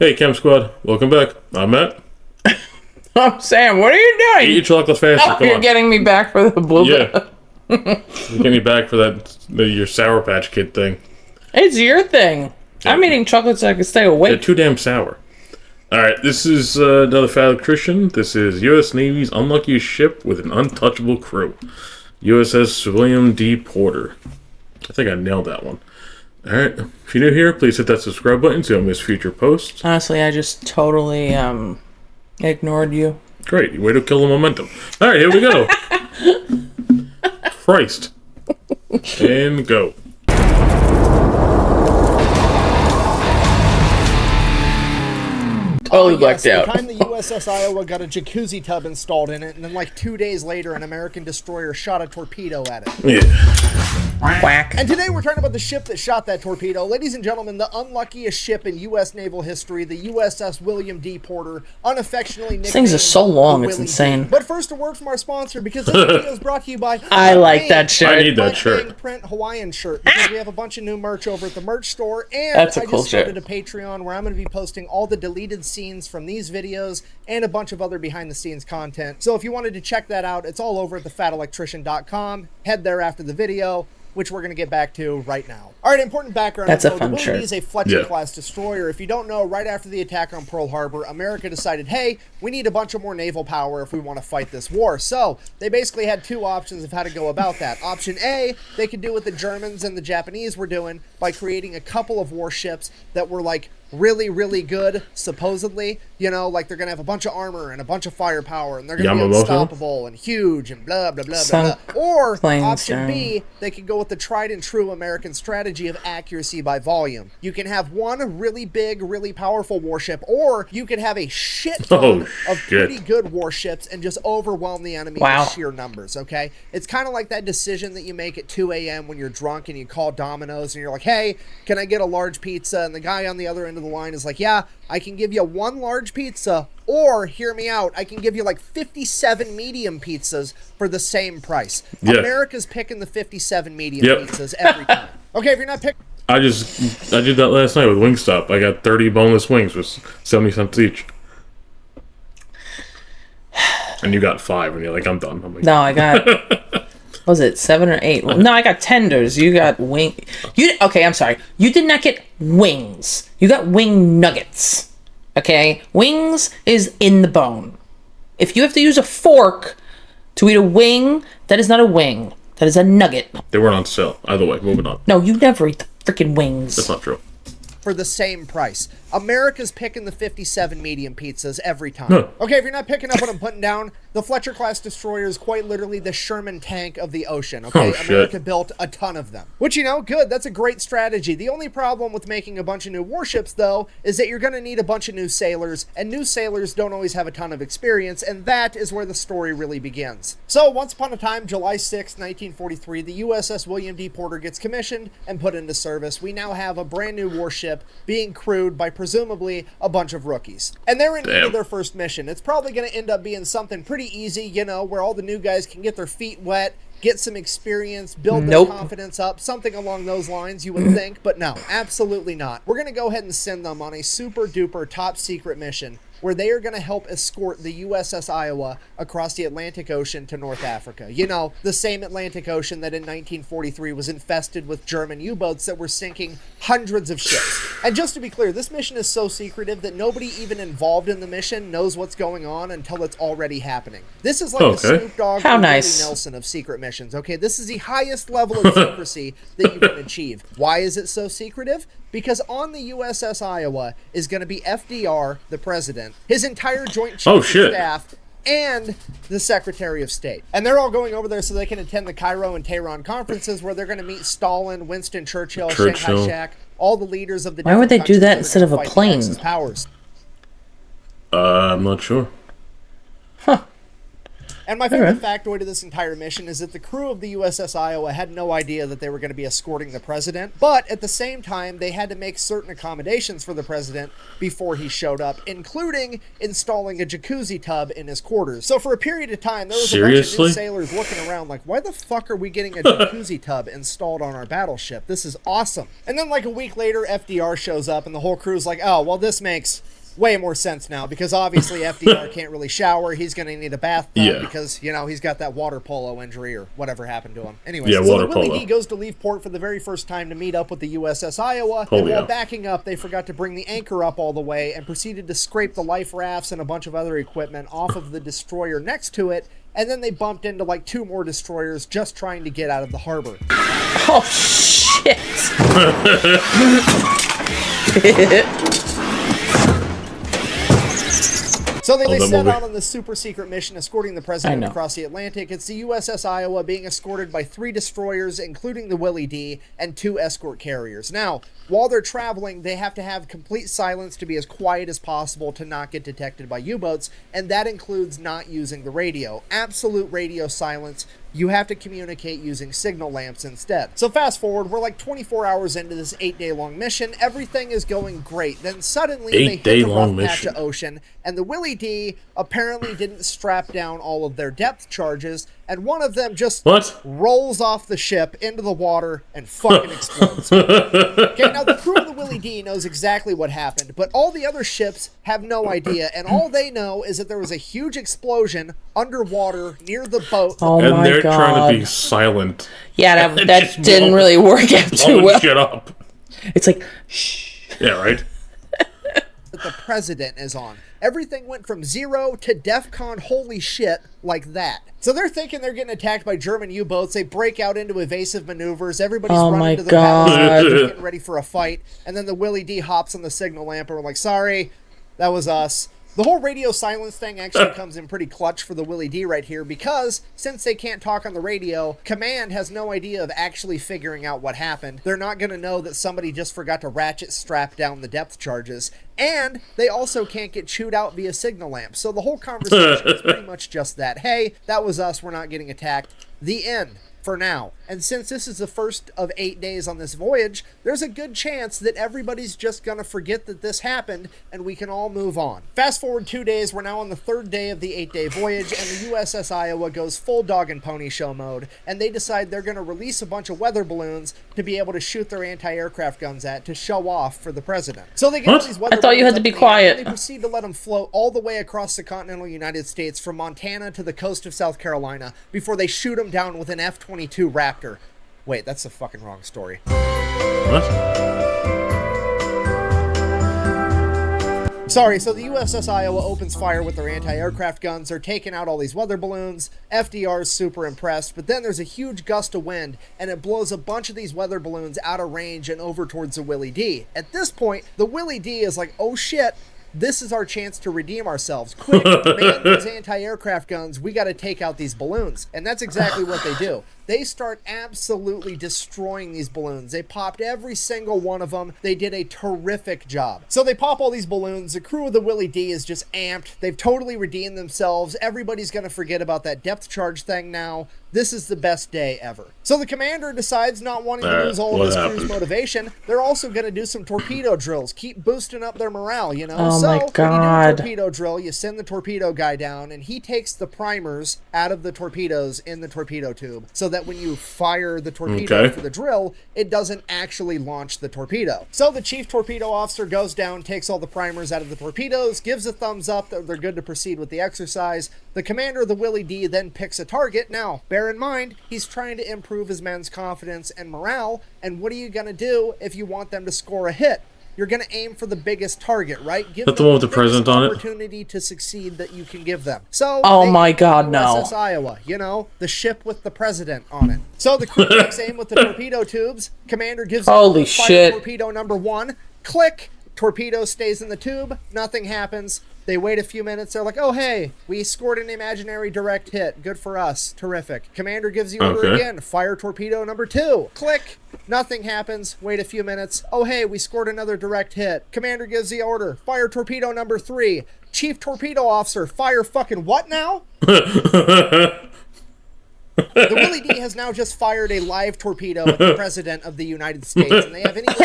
Hey, Chem Squad. Welcome back. I'm Matt. Oh, Sam, what are you doing? Eat your chocolate faster. Oh, Come you're on. getting me back for the blue. Yeah. You're getting me back for your Sour Patch Kid thing. It's your thing. Yeah. I'm eating chocolate so I can stay They're awake. too damn sour. Alright, this is another Fat Electrician. This is U.S. Navy's unluckiest ship with an untouchable crew. USS William D. Porter. I think I nailed that one. Alright, if you're new here, please hit that subscribe button so you don't miss future posts. Honestly, I just totally ignored you. Great, way to kill the momentum. Alright, here we go. Christ. And go. Totally blacked yes, out. The time the USS Iowa got a jacuzzi tub installed in it, and then like 2 days later, an American destroyer shot a torpedo at it. Yeah. Quack. And today we're talking about the ship that shot that torpedo. Ladies and gentlemen, the unluckiest ship in U.S. naval history, the USS William D. Porter, unaffectionately nicknamed These things are so long, the it's Willie insane. D. But first, a word from our sponsor, because this video is brought to you by... I like that shirt. I need that Bang shirt. Print Hawaiian shirt, because we have a bunch of new merch over at the merch store, and That's a I cool just started shirt. a Patreon where I'm going to be posting all the deleted scenes from these videos and a bunch of other behind-the-scenes content. So if you wanted to check that out, it's all over at thefatelectrician.com. Head there after the video, which we're going to get back to right now. All right, important background. That's a info. fun The Willie D shirt. is a Fletcher-class destroyer. If you don't know, right after the attack on Pearl Harbor, America decided, hey, we need a bunch of more naval power if we want to fight this war. So they basically had two options of how to go about that. Option A, they could do what the Germans and the Japanese were doing by creating a couple of warships that were like really, really good, supposedly. You know, like they're going to have a bunch of armor and a bunch of firepower, and they're going to be Yamamoto? unstoppable and huge and blah, blah, blah, blah, Sunk blah. Or planes option down. B, they could go with the tried and true American strategy of accuracy by volume. You can have one really big, really powerful warship, or you can have a shit ton of pretty good warships and just overwhelm the enemy Wow. with sheer numbers, okay? It's kind of like that decision that you make at 2 a.m. when you're drunk and you call Domino's and you're like, hey, can I get a large pizza? And the guy on the other end of the line is like, yeah, I can give you one large pizza, or, hear me out, I can give you like 57 medium pizzas for the same price. Yeah. America's picking the 57 medium Yep. pizzas every time. Okay, if you're not picking... I did that last night with Wingstop. I got 30 boneless wings with 70 cents each. And you got 5, and you're like, I'm done. I'm like, No, I got... was it 7 or 8? No, I got tenders. You got wing... Okay, I'm sorry. You did not get wings. You got wing nuggets. Okay? Wings is in the bone. If you have to use a fork to eat a wing, that is not a wing. That is a nugget. they weren't on sale. Either way, moving on. No, you never eat the freaking wings. That's not true. for the same price. America's picking the 57 medium pizzas every time. Huh. Okay, if you're not picking up what I'm putting down, the Fletcher-class destroyer is quite literally the Sherman tank of the ocean, okay? Oh, shit. America built a ton of them. Which, you know, good, that's a great strategy. The only problem with making a bunch of new warships, though, is that you're going to need a bunch of new sailors, and new sailors don't always have a ton of experience, and that is where the story really begins. So, once upon a time, July 6, 1943, the USS William D. Porter gets commissioned and put into service. We now have a brand new warship being crewed by presumably a bunch of rookies. And they're in need of their first mission. It's probably going to end up being something pretty easy, you know, where all the new guys can get their feet wet, get some experience, build their confidence up, something along those lines, you would think, but no, absolutely not. We're going to go ahead and send them on a super duper top secret mission where they are going to help escort the USS Iowa across the Atlantic Ocean to North Africa. You know, the same Atlantic Ocean that in 1943 was infested with German U-boats that were sinking hundreds of ships. And just to be clear, this mission is so secretive that nobody even involved in the mission knows what's going on until it's already happening. This is like the Snoop Dogg or Willie Nelson of secret missions, okay? This is the highest level of secrecy that you can achieve. Why is it so secretive? Because on the USS Iowa is going to be FDR, the president, his entire Joint Chiefs of Staff, and the Secretary of State. And they're all going over there so they can attend the Cairo and Tehran conferences where they're going to meet Stalin, Winston Churchill, Chiang Kai-shek, all the leaders of the Why would they do that instead of a plane? Powers. I'm not sure. Huh. And my favorite factoid of this entire mission is that the crew of the USS Iowa had no idea that they were going to be escorting the president, but at the same time, they had to make certain accommodations for the president before he showed up, including installing a jacuzzi tub in his quarters. So for a period of time, there was a bunch of new sailors looking around like, why the fuck are we getting a jacuzzi tub installed on our battleship? This is awesome. And then like a week later, FDR shows up and the whole crew's like, oh, well, this makes way more sense now, because obviously FDR can't really shower. He's going to need a bathtub because, you know, he's got that water polo injury or whatever happened to him. Anyway, so the Willie D goes to leave port for the very first time to meet up with the USS Iowa, and while backing up, they forgot to bring the anchor up all the way and proceeded to scrape the life rafts and a bunch of other equipment off of the destroyer next to it, and then they bumped into like 2 more destroyers just trying to get out of the harbor. Oh, shit! So they set out on this super secret mission escorting the president across the Atlantic. It's the USS Iowa being escorted by 3 destroyers, including the Willie D, and 2 escort carriers. Now, while they're traveling, they have to have complete silence to be as quiet as possible to not get detected by U-boats, and that includes not using the radio. Absolute radio silence. You have to communicate using signal lamps instead. So fast forward, we're like 24 hours into this 8-day-long mission. Everything is going great. Then suddenly they hit a rough patch of ocean, and the Willie D apparently didn't strap down all of their depth charges, and one of them just rolls off the ship into the water and fucking explodes. Okay, now the crew of the Willie D knows exactly what happened, but all the other ships have no idea, and all they know is that there was a huge explosion underwater near the boat. Oh my God. And they're trying to be silent. Yeah, that didn't really work out too well. Shut up. It's like, shh. Yeah, right? The president is on. Everything went from 0 to DEFCON holy shit like that. So they're thinking they're getting attacked by German U-boats. They break out into evasive maneuvers. Everybody's running to the battle, getting ready for a fight. And then the Willie D hops on the signal lamp and we're like, sorry, that was us. The whole radio silence thing actually comes in pretty clutch for the Willie D right here, because since they can't talk on the radio, command has no idea of actually figuring out what happened. They're not going to know that somebody just forgot to ratchet strap down the depth charges, and they also can't get chewed out via signal lamps. So the whole conversation is pretty much just that. Hey, that was us. We're not getting attacked. The end. For now. And since this is the first of 8 days on this voyage, there's a good chance that everybody's just gonna forget that this happened and we can all move on. Fast forward 2 days, we're now on the 3rd day of the 8-day voyage, and the USS Iowa goes full dog and pony show mode, and they decide they're gonna release a bunch of weather balloons to be able to shoot their anti-aircraft guns at to show off for the president. So they get these weather balloons. I thought you had to be quiet. And they proceed to let them float all the way across the continental United States from Montana to the coast of South Carolina before they shoot them down with an F-22 Raptor. Wait, that's the fucking wrong story. What? Sorry, so the USS Iowa opens fire with their anti-aircraft guns. They're taking out all these weather balloons. FDR's super impressed, but then there's a huge gust of wind, and it blows a bunch of these weather balloons out of range and over towards the Willie D. At this point, the Willie D is like, oh shit, this is our chance to redeem ourselves. Quick, man these anti-aircraft guns. We got to take out these balloons. And that's exactly what they do. They start absolutely destroying these balloons. They popped every single one of them. They did a terrific job. So they pop all these balloons. The crew of the Willie D is just amped. They've totally redeemed themselves. Everybody's going to forget about that depth charge thing now. This is the best day ever. So the commander decides, not wanting to lose all of his crew's motivation, they're also going to do some torpedo drills. Keep boosting up their morale, you know? Oh so my when you do a torpedo drill, you send the torpedo guy down, and he takes the primers out of the torpedoes in the torpedo tube, so that when you fire the torpedo for the drill, it doesn't actually launch the torpedo. So the chief torpedo officer goes down, takes all the primers out of the torpedoes, gives a thumbs up that they're good to proceed with the exercise. The commander of the Willie D then picks a target. Now, bear in mind, he's trying to improve his men's confidence and morale, and what are you going to do if you want them to score a hit? You're going to aim for the biggest target, right? Give them the one with the president on it. Opportunity to succeed that you can give them. So, oh my God, no! USS Iowa, you know, the ship with the president on it. So the crew takes aim with the torpedo tubes. Commander gives holy shit! Torpedo number 1. Click. Torpedo stays in the tube. Nothing happens. They wait a few minutes. They're like, oh, hey, we scored an imaginary direct hit. Good for us. Terrific. Commander gives the order again. Fire torpedo number 2. Click. Nothing happens. Wait a few minutes. Oh, hey, we scored another direct hit. Commander gives the order. Fire torpedo number 3. Chief torpedo officer, fire fucking what now? The Willie D has now just fired a live torpedo at the President of the United States, and they have anywhere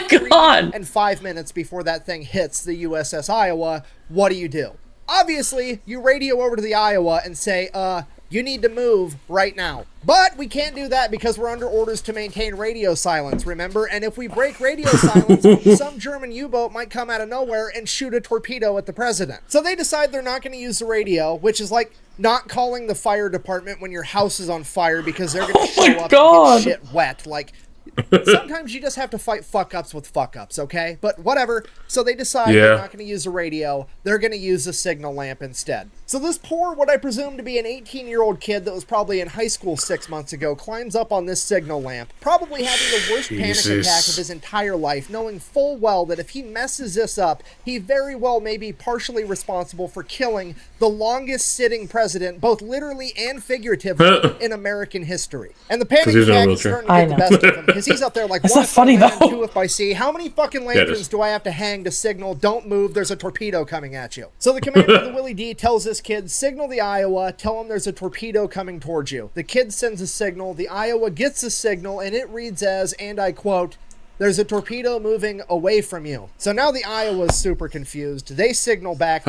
between 3 and 5 minutes before that thing hits the USS Iowa. What do? Obviously, you radio over to the Iowa and say, You need to move right now. But we can't do that because we're under orders to maintain radio silence, remember? And if we break radio silence, some German U-boat might come out of nowhere and shoot a torpedo at the president. So they decide they're not going to use the radio, which is like not calling the fire department when your house is on fire because they're going to show up and get shit wet. Like, sometimes you just have to fight fuck-ups with fuck-ups, okay? But whatever. So they decide they're not going to use the radio. They're going to use a signal lamp instead. So this poor, what I presume to be an 18-year-old kid that was probably in high school 6 months ago, climbs up on this signal lamp, probably having the worst panic attack of his entire life, knowing full well that if he messes this up, he very well may be partially responsible for killing the longest sitting president, both literally and figuratively, in American history. And the panic attack is starting to get the best of him, because he's up there like, that's not funny, though. 2 if I see. How many fucking lanterns do I have to hang to signal, don't move, there's a torpedo coming at you? So the commander of the Willie D tells this kid, signal the Iowa, tell him there's a torpedo coming towards you. The kid sends a signal, the Iowa gets a signal, and it reads as, and I quote, there's a torpedo moving away from you. So now the Iowa's super confused. They signal back.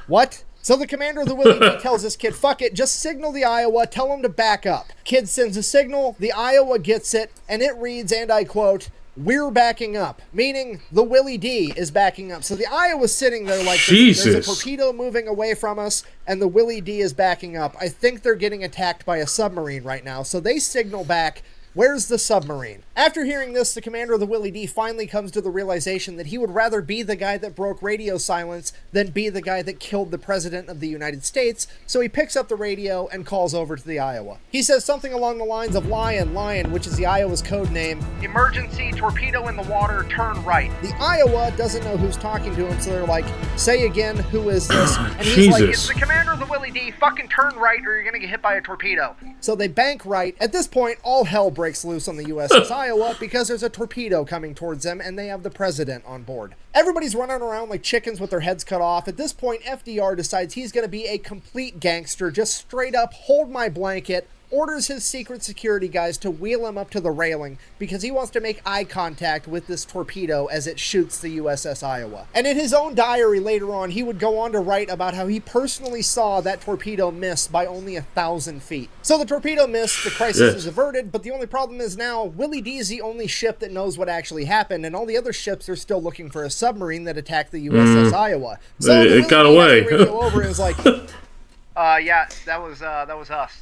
What? So the commander of the Willie D tells this kid, fuck it, just signal the Iowa, tell him to back up. Kid sends a signal, the Iowa gets it, and it reads, and I quote, we're backing up, meaning the Willie D is backing up. So the Iowa's sitting there like, there's a torpedo moving away from us, and the Willie D is backing up. I think they're getting attacked by a submarine right now. So they signal back, where's the submarine? After hearing this, the commander of the Willie D finally comes to the realization that he would rather be the guy that broke radio silence than be the guy that killed the president of the United States, so he picks up the radio and calls over to the Iowa. He says something along the lines of Lion, which is the Iowa's code name. Emergency, torpedo in the water, turn right. The Iowa doesn't know who's talking to him, so they're like, say again, who is this? And he's like, it's the commander of the Willie D, fucking turn right or you're gonna get hit by a torpedo. So they bank right. At this point, all hell breaks loose on the USS Iowa because there's a torpedo coming towards them and they have the president on board. Everybody's running around like chickens with their heads cut off. At this point, FDR decides he's going to be a complete gangster, just straight up hold my blanket, orders his secret security guys to wheel him up to the railing because he wants to make eye contact with this torpedo as it shoots the USS Iowa. And in his own diary later on, he would go on to write about how he personally saw that torpedo miss by only 1,000 feet. So the torpedo missed, the crisis is averted, but the only problem is now Willie D is the only ship that knows what actually happened, and all the other ships are still looking for a submarine that attacked the USS Iowa. So it got away. Radio over and was like, yeah, that was us.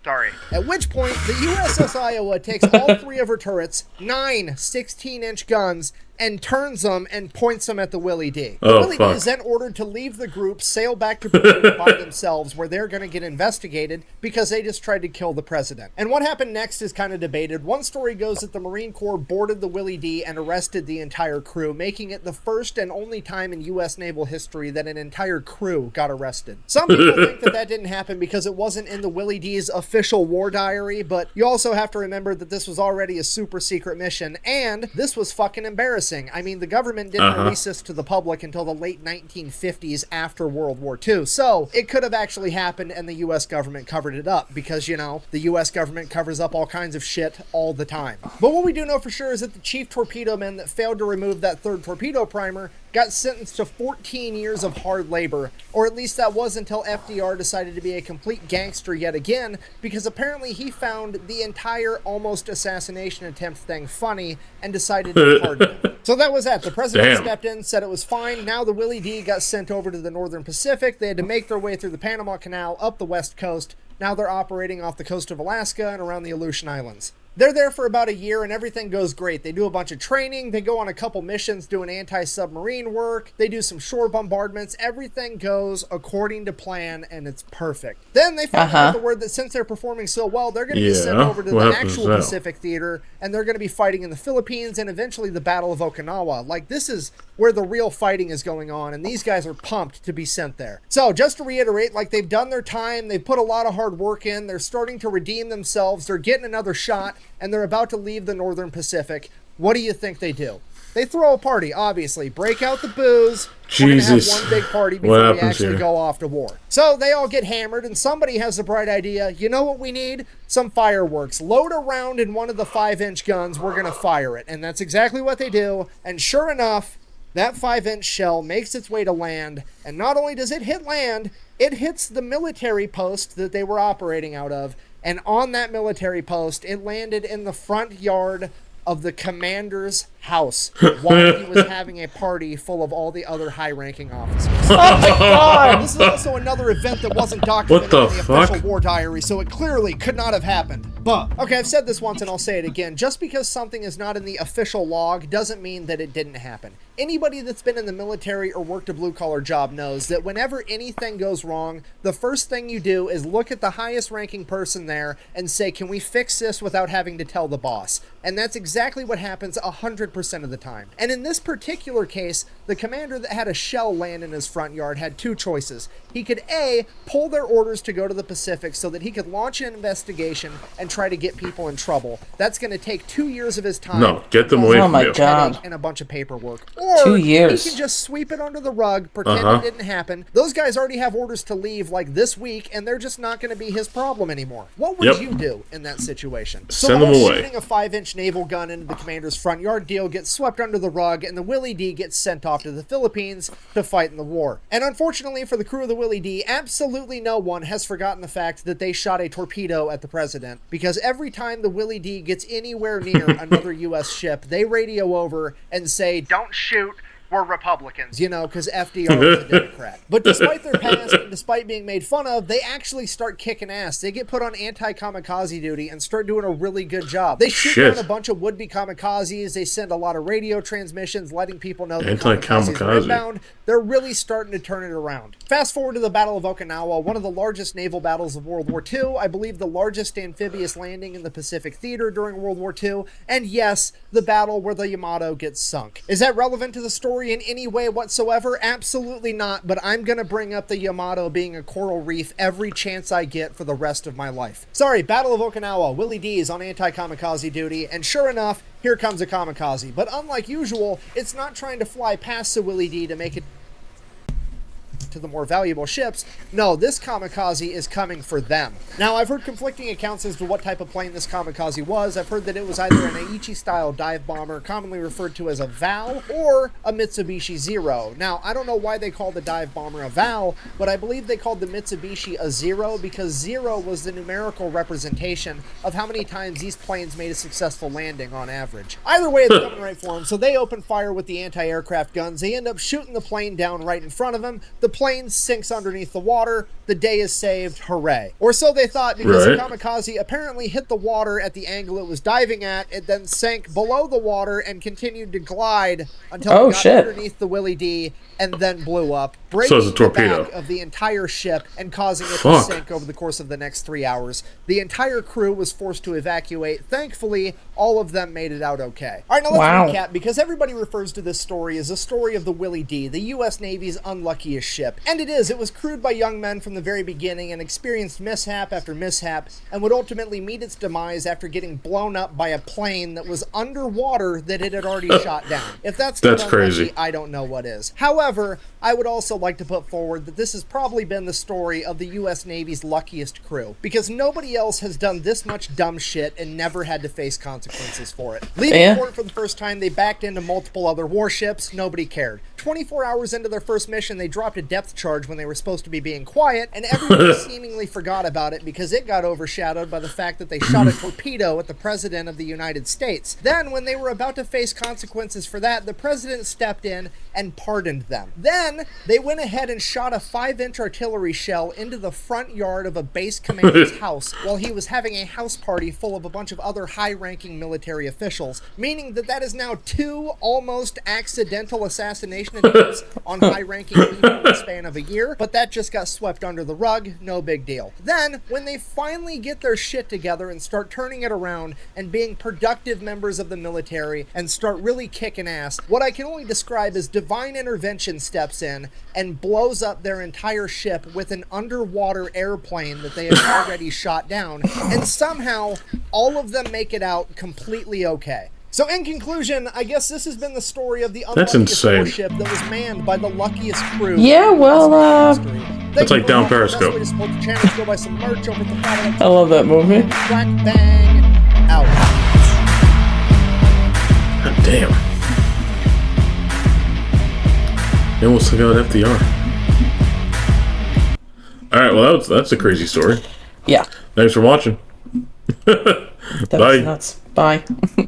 Sorry. At which point, the USS Iowa takes all 3 of her turrets, 9 16-inch guns, and turns them and points them at the Willie D. The Willie D is then ordered to leave the group, sail back to Bermuda by themselves, where they're going to get investigated because they just tried to kill the president. And what happened next is kind of debated. One story goes that the Marine Corps boarded the Willie D and arrested the entire crew, making it the first and only time in U.S. naval history that an entire crew got arrested. Some people think that that didn't happen because it wasn't in the Willie D's official war diary, but you also have to remember that this was already a super secret mission, and this was fucking embarrassing. I mean, the government didn't release this to the public until the late 1950s after World War II, so it could have actually happened and the U.S. government covered it up because, you know, the U.S. government covers up all kinds of shit all the time. But what we do know for sure is that the chief torpedo man that failed to remove that 3rd torpedo primer got sentenced to 14 years of hard labor, or at least that was until FDR decided to be a complete gangster yet again, because apparently he found the entire almost assassination attempt thing funny and decided to pardon him. So that was that. The president stepped in, said it was fine. Now the Willie D got sent over to the Northern Pacific. They had to make their way through the Panama Canal up the west coast. Now they're operating off the coast of Alaska and around the Aleutian Islands. They're there for about a year and everything goes great. They do a bunch of training, they go on a couple missions doing anti-submarine work, they do some shore bombardments, everything goes according to plan and it's perfect. Then they find out the word that since they're performing so well, they're going to be sent over to the actual Pacific Theater and they're going to be fighting in the Philippines and eventually the Battle of Okinawa. Like, this is where the real fighting is going on and these guys are pumped to be sent there. So just to reiterate, like, they've done their time, they've put a lot of hard work in, they're starting to redeem themselves, they're getting another shot, and they're about to leave the Northern Pacific. What do you think they do? They throw a party, obviously. Break out the booze. We're going to have one big party before we actually go off to war. So they all get hammered, and somebody has the bright idea. You know what we need? Some fireworks. Load a round in one of the 5-inch guns. We're going to fire it. And that's exactly what they do. And sure enough, That 5-inch shell makes its way to land, and not only does it hit land, it hits the military post that they were operating out of, and on that military post, it landed in the front yard of the commander's house while he was having a party full of all the other high-ranking officers. Oh my god! This is also another event that wasn't documented in the fuck? official war diary, so it clearly could not have happened. But, okay, I've said this once and I'll say it again. Just because something is not in the official log doesn't mean that it didn't happen. Anybody that's been in the military or worked a blue-collar job knows that whenever anything goes wrong, the first thing you do is look at the highest-ranking person there and say, can we fix this without having to tell the boss? And that's exactly what happens 100% of the time. And in this particular case, the commander that had a shell land in his front yard had two choices. He could A, pull their orders to go to the Pacific so that he could launch an investigation and try to get people in trouble. That's going to take 2 years of his time. No, get them away from you. And a bunch of paperwork. Or 2 years. He can just sweep it under the rug, pretend it didn't happen. Those guys already have orders to leave like this week, and they're just not going to be his problem anymore. What would you do in that situation? Send them away. Shooting a 5-inch naval gun into the commander's front yard deal gets swept under the rug, and the Willie D gets sent off to the Philippines to fight in the war. And unfortunately for the crew of the Willie D, absolutely no one has forgotten the fact that they shot a torpedo at the president, because every time the Willie D gets anywhere near another U.S. ship, they radio over and say, "Don't shoot, we're Republicans," you know, because FDR was a Democrat. But despite their past and despite being made fun of, they actually start kicking ass. They get put on anti-kamikaze duty and start doing a really good job. They shoot down a bunch of would-be kamikazes. They send a lot of radio transmissions letting people know that kamikazes are inbound. They're really starting to turn it around. Fast forward to the Battle of Okinawa, one of the largest naval battles of World War II, I believe the largest amphibious landing in the Pacific Theater during World War II, and yes, the battle where the Yamato gets sunk. Is that relevant to the story in any way whatsoever? Absolutely not, but I'm gonna bring up the Yamato being a coral reef every chance I get for the rest of my life. Sorry, Battle of Okinawa, Willie D is on anti-kamikaze duty, and sure enough, here comes a kamikaze. But unlike usual, it's not trying to fly past the Willie D to make it to the more valuable ships. No, this kamikaze is coming for them. Now, I've heard conflicting accounts as to what type of plane this kamikaze was. I've heard that it was either an Aichi-style dive bomber, commonly referred to as a VAL, or a Mitsubishi Zero. Now, I don't know why they called the dive bomber a VAL, but I believe they called the Mitsubishi a Zero because 0 was the numerical representation of how many times these planes made a successful landing on average. Either way, it's coming right for them, so they open fire with the anti-aircraft guns. They end up shooting the plane down right in front of them. The plane sinks underneath the water. The day is saved. Hooray. Or so they thought, because the kamikaze apparently hit the water at the angle it was diving at. It then sank below the water and continued to glide until it got underneath the Willie D and then blew up, breaking the back of the entire ship and causing it to sink over the course of the next 3 hours. The entire crew was forced to evacuate. Thankfully, all of them made it out okay. All right, now let's recap, because everybody refers to this story as the story of the Willie D, the U.S. Navy's unluckiest ship. And it is. It was crewed by young men from the very beginning and experienced mishap after mishap and would ultimately meet its demise after getting blown up by a plane that was underwater that it had already shot down. If that's crazy, I don't know what is. However, I would also like to put forward that this has probably been the story of the U.S. Navy's luckiest crew, because nobody else has done this much dumb shit and never had to face consequences for it. Leaving port for the first time, they backed into multiple other warships. Nobody cared. 24 hours into their first mission, they dropped a depth charge when they were supposed to be being quiet, and everybody seemingly forgot about it because it got overshadowed by the fact that they shot a torpedo at the President of the United States. Then, when they were about to face consequences for that, the President stepped in and pardoned them. Then, they went ahead and shot a 5-inch artillery shell into the front yard of a base commander's house while he was having a house party full of a bunch of other high-ranking military officials, meaning that that is now 2 almost accidental assassination attempts on high-ranking people in the span of a year, but that just got swept under the rug. No big deal. Then, when they finally get their shit together and start turning it around and being productive members of the military and start really kicking ass, what I can only describe as divine intervention steps in and blows up their entire ship with an underwater airplane that they have already shot down, and somehow all of them make it out completely okay. So in conclusion, I guess this has been the story of the unluckiest warship that was manned by the luckiest crew. Yeah, well, that's like down Periscope. I love that movie. Crack bang out. God damn. They almost took out FDR. Alright, well, that's a crazy story. Yeah. Thanks for watching. That Bye. was nuts. Bye.